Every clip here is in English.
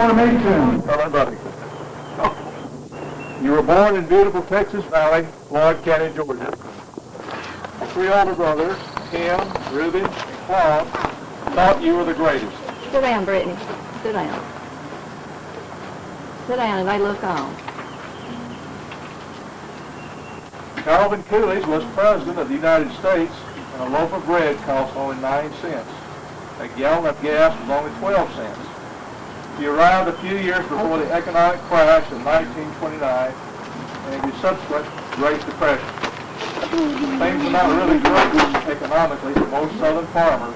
Formation. Hello, buddy. You were born in beautiful Texas Valley, Floyd County, Georgia. Your three older brothers, Tim, Reuben, and Claude, thought you were the greatest. Sit down, Brittany. Sit down. Sit down and they look on. Calvin Coolidge was President of the United States, and a loaf of bread cost only 9 cents. A gallon of gas was only 12 cents. He arrived a few years before the economic crash of 1929 and the subsequent Great Depression. Things were not really great economically for most Southern farmers,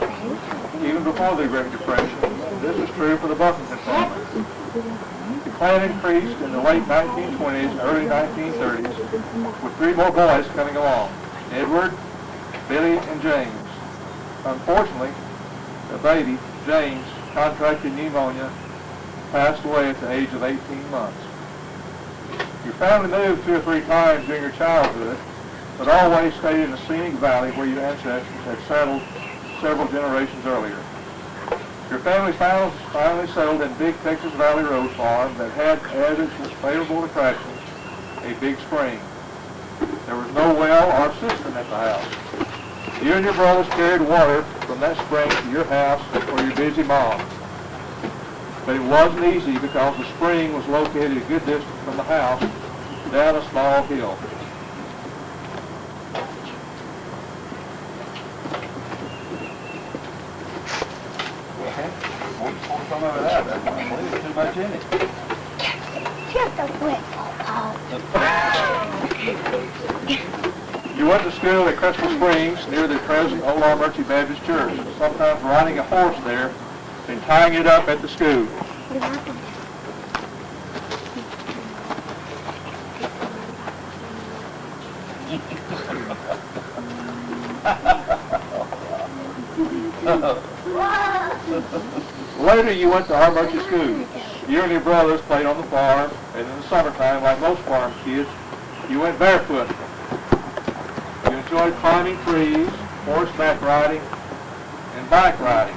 even before the Great Depression. This was true for the Buffington family. The clan increased in the late 1920s and early 1930s, with 3 more boys coming along, Edward, Billy, and James. Unfortunately, the baby, James, contracted pneumonia, passed away at the age of 18 months. Your family moved 2 or 3 times during your childhood, but always stayed in the scenic valley where your ancestors had settled several generations earlier. Your family finally settled in Big Texas Valley Road Farm that had as its favorable attractions a big spring. There was no well or cistern at the house. You and your brothers carried water from that spring to your house for your busy mom. But it wasn't easy because the spring was located a good distance from the house, down a small hill. Some of it out. There's too much in it. Just a wet You went to school at Crystal Springs near the present Old Armurchie Baptist Church, sometimes riding a horse there and tying it up at the school. Later you went to Armurchie School. You and your brothers played on the farm, and in the summertime, like most farm kids, you went barefoot. You enjoyed climbing trees, horseback riding, and bike riding.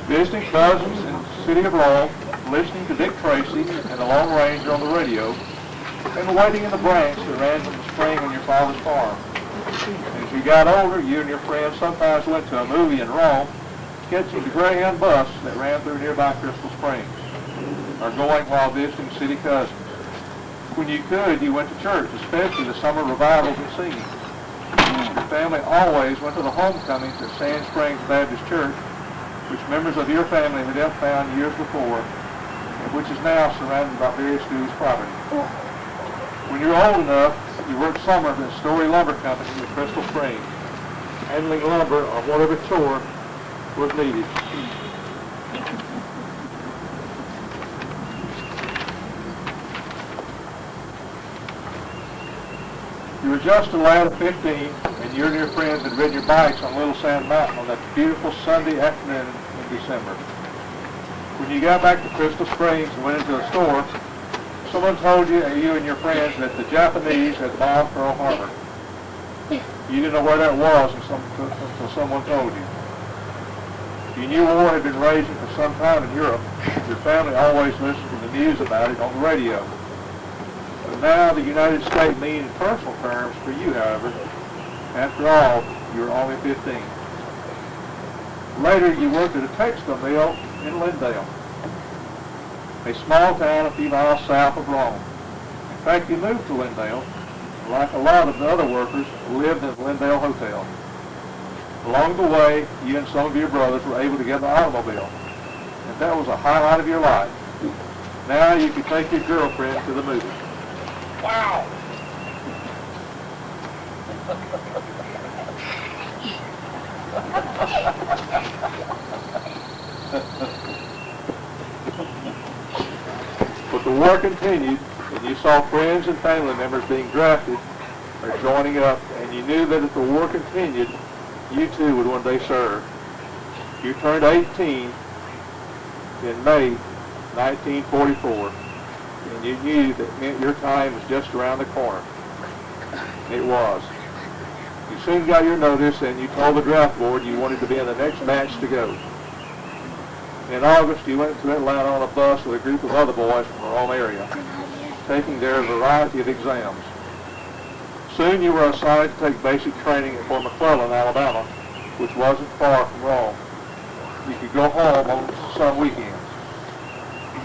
Visiting cousins in the city of Laurel, listening to Dick Tracy and the Lone Ranger on the radio, and waiting in the branch that ran from the spring on your father's farm. As you got older, you and your friends sometimes went to a movie in Rome, catching the Greyhound bus that ran through nearby Crystal Springs, or going while visiting city cousins. When you could, you went to church, especially the summer revivals and singing. Your family always went to the homecomings at Sand Springs Baptist Church, which members of your family had helped found years before, and which is now surrounded by various schools' property. When you were old enough, you worked summer at the Story Lumber Company in Crystal Springs, handling lumber or whatever chore was needed. You were just a lad of 15, and you and your friends had ridden your bikes on Little Sand Mountain on that beautiful Sunday afternoon in December. When you got back to Crystal Springs and went into a store, someone told you and your friends that the Japanese had bombed Pearl Harbor. You didn't know where that was until someone told you. You knew war had been raging for some time in Europe. Your family always listened to the news about it on the radio. But now the United States means in personal terms for you, however. After all, you were only 15. Later, you worked at a textile mill in Lindale, a small town a few miles south of Rome. In fact, you moved to Lindale, and like a lot of the other workers, lived in the Lindale Hotel. Along the way, you and some of your brothers were able to get an automobile, and that was a highlight of your life. Now you could take your girlfriend to the movies. Wow! But the war continued, and you saw friends and family members being drafted or joining up, and you knew that if the war continued, you too would one day serve. You turned 18 in May 1944. and you knew that meant your time was just around the corner. It was. You soon got your notice, and you told the draft board you wanted to be in the next batch to go. In August, you went to Atlanta on a bus with a group of other boys from our own area, taking their variety of exams. Soon you were assigned to take basic training at Fort McClellan, Alabama, which wasn't far from Rome. You could go home on some weekends.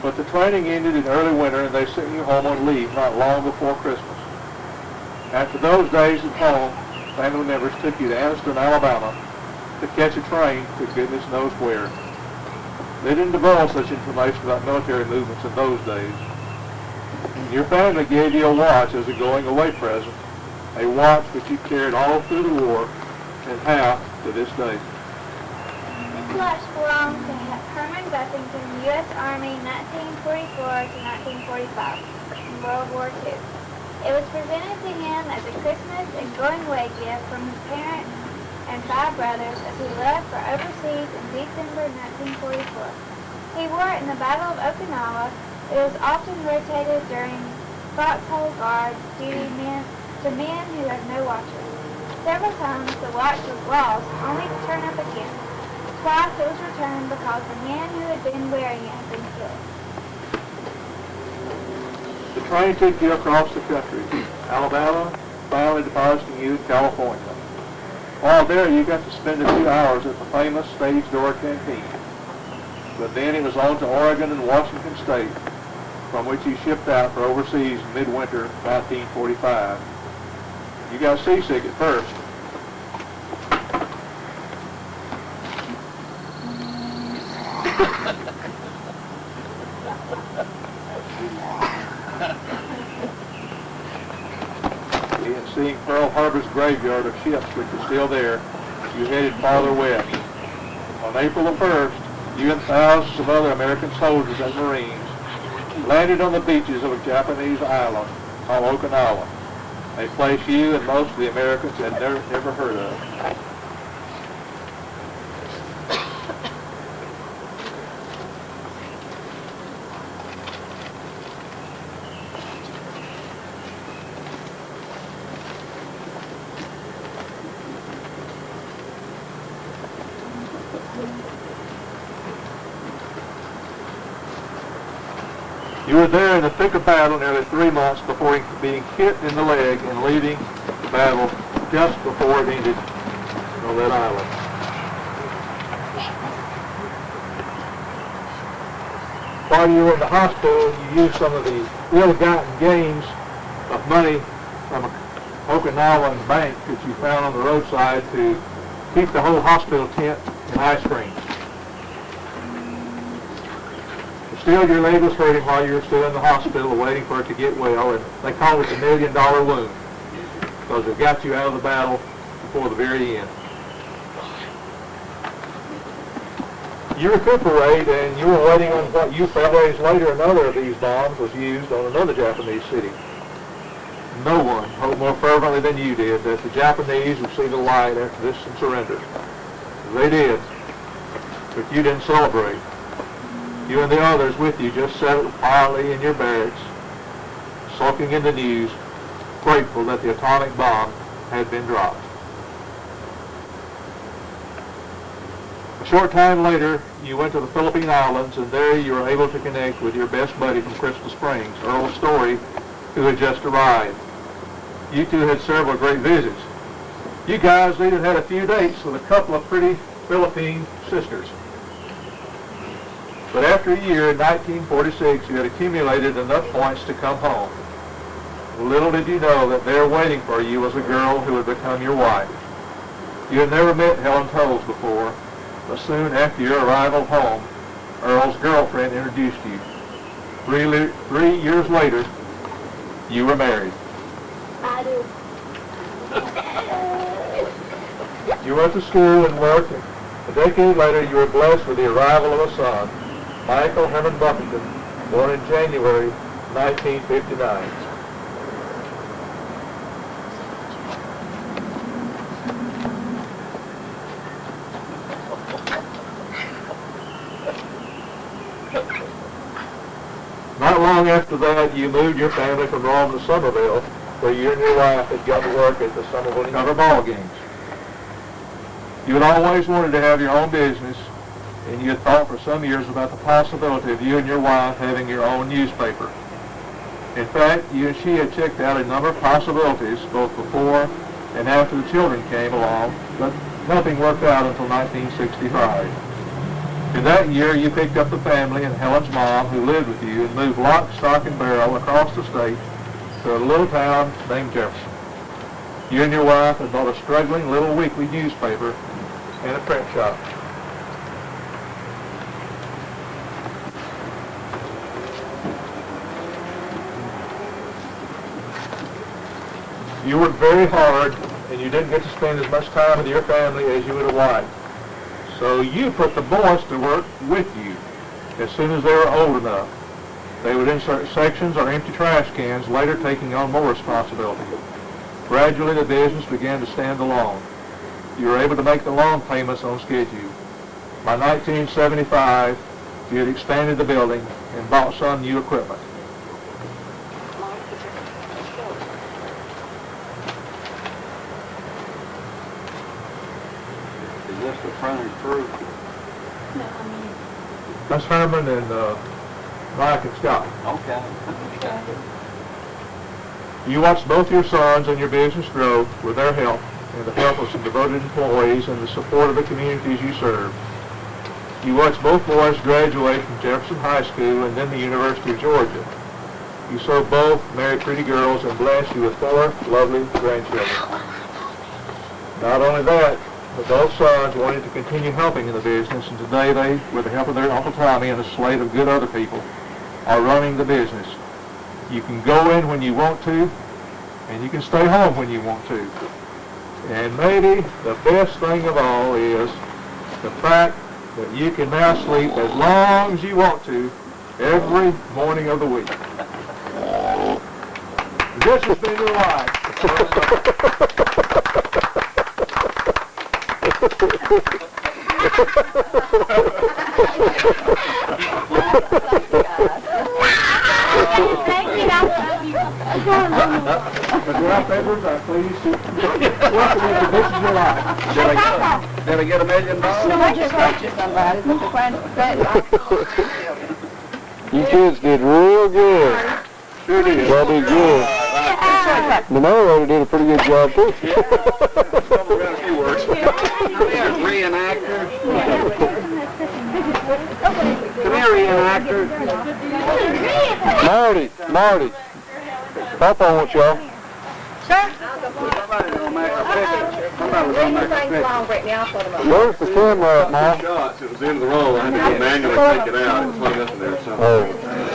But the training ended in early winter, and they sent you home on leave not long before Christmas. After those days at home, family members took you to Anniston, Alabama, to catch a train to goodness knows where. They didn't divulge such information about military movements in those days. Your family gave you a watch as a going-away present, a watch which you carried all through the war and have to this day. This watch belonged to Herman Buffington, U.S. Army, 1944 to 1945, in World War II. It was presented to him as a Christmas and going-away gift from his parents and 5 brothers as he left for overseas in December 1944. He wore it in the Battle of Okinawa. It was often rotated during foxhole guard duty to men who had no watches. Several times the watch was lost, only to turn up again. Twice it was returned because the man who had been wearing it had been killed. The train took you across the country, Alabama, finally depositing you in California. While there, you got to spend a few hours at the famous Stage Door Canteen. But then it was on to Oregon and Washington State, from which you shipped out for overseas in midwinter 1945. You got seasick at first. And seeing Pearl Harbor's graveyard of ships which were still there, you headed farther west. On April the 1st, you and thousands of other American soldiers and Marines landed on the beaches of a Japanese island called Okinawa, a place you and most of the Americans had never heard of. You were there in the thick of battle nearly 3 months before being hit in the leg and leaving the battle just before it ended on that island. While you were in the hospital, you used some of the ill-gotten gains of money from an Okinawan bank that you found on the roadside to keep the whole hospital tent in ice cream. Still, your leg was hurting while you were still in the hospital waiting for it to get well, and they call it the $1 million wound because it got you out of the battle before the very end. You recuperate, and you were waiting on what you found days later. Another of these bombs was used on another Japanese city. No one hoped more fervently than you did that the Japanese would see the light after this and surrender. They did, but you didn't celebrate. You and the others with you just sat quietly in your barracks, soaking in the news, grateful that the atomic bomb had been dropped. A short time later, you went to the Philippine Islands, and there you were able to connect with your best buddy from Crystal Springs, Earl Story, who had just arrived. You two had several great visits. You guys even had a few dates with a couple of pretty Philippine sisters. But after a year, in 1946, you had accumulated enough points to come home. Little did you know that there waiting for you was a girl who would become your wife. You had never met Helen Toles before, but soon after your arrival home, Earl's girlfriend introduced you. 3 years later, you were married. I do. You went to school and worked, and a decade later you were blessed with the arrival of a son, Michael Herman Buffington, born in January 1959. Not long after that, you moved your family from Rome to Somerville, where you and your wife had gone to work at the Somerville Cover ball games. You had always wanted to have your own business, and you had thought for some years about the possibility of you and your wife having your own newspaper. In fact, you and she had checked out a number of possibilities both before and after the children came along, but nothing worked out until 1965. In that year, you picked up the family and Helen's mom, who lived with you, and moved lock, stock, and barrel across the state to a little town named Jefferson. You and your wife had bought a struggling little weekly newspaper and a print shop. You worked very hard, and you didn't get to spend as much time with your family as you would have liked. So you put the boys to work with you as soon as they were old enough. They would insert sections or empty trash cans, later taking on more responsibility. Gradually, the business began to stand alone. You were able to make the loan payments on schedule. By 1975, you had expanded the building and bought some new equipment. Is this the frontage crew? That's Herman and Mike and Scott. Okay. You watched both your sons and your business grow with their help and the help of some devoted employees and the support of the communities you serve. You watched both boys graduate from Jefferson High School and then the University of Georgia. You saw both marry pretty girls and blessed you with 4 lovely grandchildren. Not only that, but both sons wanted to continue helping in the business, and today they, with the help of their Uncle Tommy and a slate of good other people, are running the business. You can go in when you want to, and you can stay home when you want to. And maybe the best thing of all is the fact that you can now sleep as long as you want to every morning of the week. This has been your life. Thank you, But Ralph Edwards, I please welcome you to This Is Your Life. Did I get $1 million? You kids did real good. Sure did. Y'all did good. The narrator did a pretty good job too. Reenactor. Come here, reenactor. Marty. Papa wants y'all. Somebody's gonna make a picture. Somebody's gonna make a picture. Where's the camera at, Mom? Shots. It was the end of the roll. I had to go manually take it out. It's hung up in there. So Oh.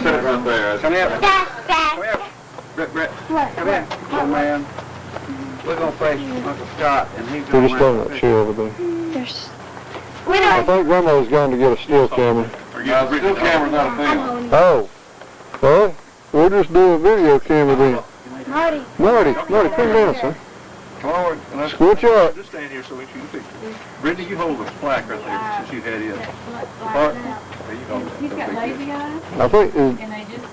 set it right there. Come here. Dad. Brett. Come here. Come man. We're gonna face Uncle Scott, and he's We're gonna just make on a that picture. chair over there. We I don't. think Grandma's going to get a still camera. Still camera's not a thing. Oh. Well, we'll just do a video camera then. Marty. Marty, come down, son. Come on, and let's Squish up. just stand here so we can see the picture. Brittany, you hold this plaque right there since you had it. Bart, there you go. He's got lazy eyes, I think, and they just,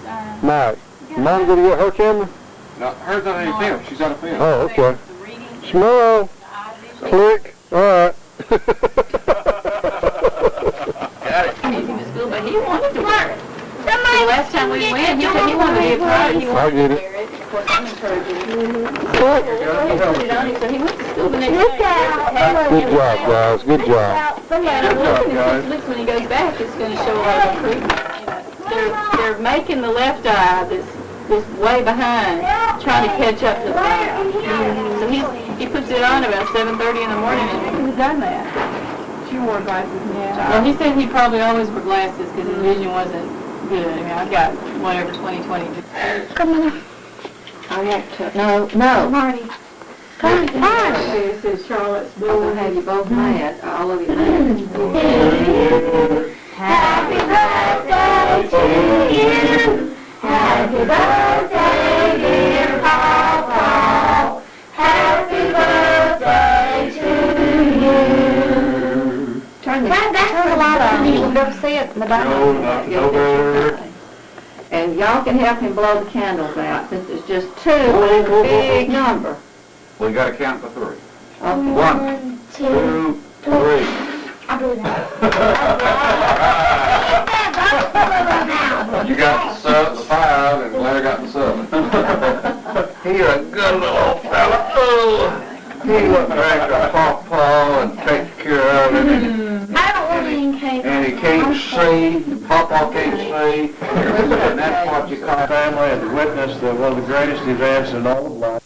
Mike, Mom going to get her camera? No, hers not any film. She's got a film. Oh, okay. the reading, Smile. the eye vision. Click. All right. Easy to school, but he wanted to wear it. The last time we went, he said he wanted to be a part. He I wanted get to it. wear it. Of course, I'm encouraging him. Click. He put it on, so he went to school the next day. Good job, guys. Good job. And I'm looking at this list when he goes back, it's going to show a lot of improvement. They're making the left eye that's way behind, trying to catch up to the right eye. So he puts it on about 7:30 in the morning, and he's done that. She wore glasses. Yeah. Well, he said he probably always wore glasses because his vision wasn't good. I mean, I've got whatever 20/20. Come on. I want to, no. Marty. Come on. It says Charlotte's I'm going to have you both mad, all of you mad. Happy birthday to you. Happy birthday, dear Papa. Happy birthday to you. Turn the That's a lot of. You will never see it in the back. No, not over. And y'all can help him blow the candles out, since it's just two, but it's a big number. We gotta count to three. Okay. 1, 2, 3. I'll do that. You got the 5, and Larry got the 7. He's a good little old fella. Oh, he looks after Pawpaw and takes care of it. I don't want any cake. And he can't see, Pawpaw can't see, and that's what you call Family has witnessed one of the greatest events in all of life.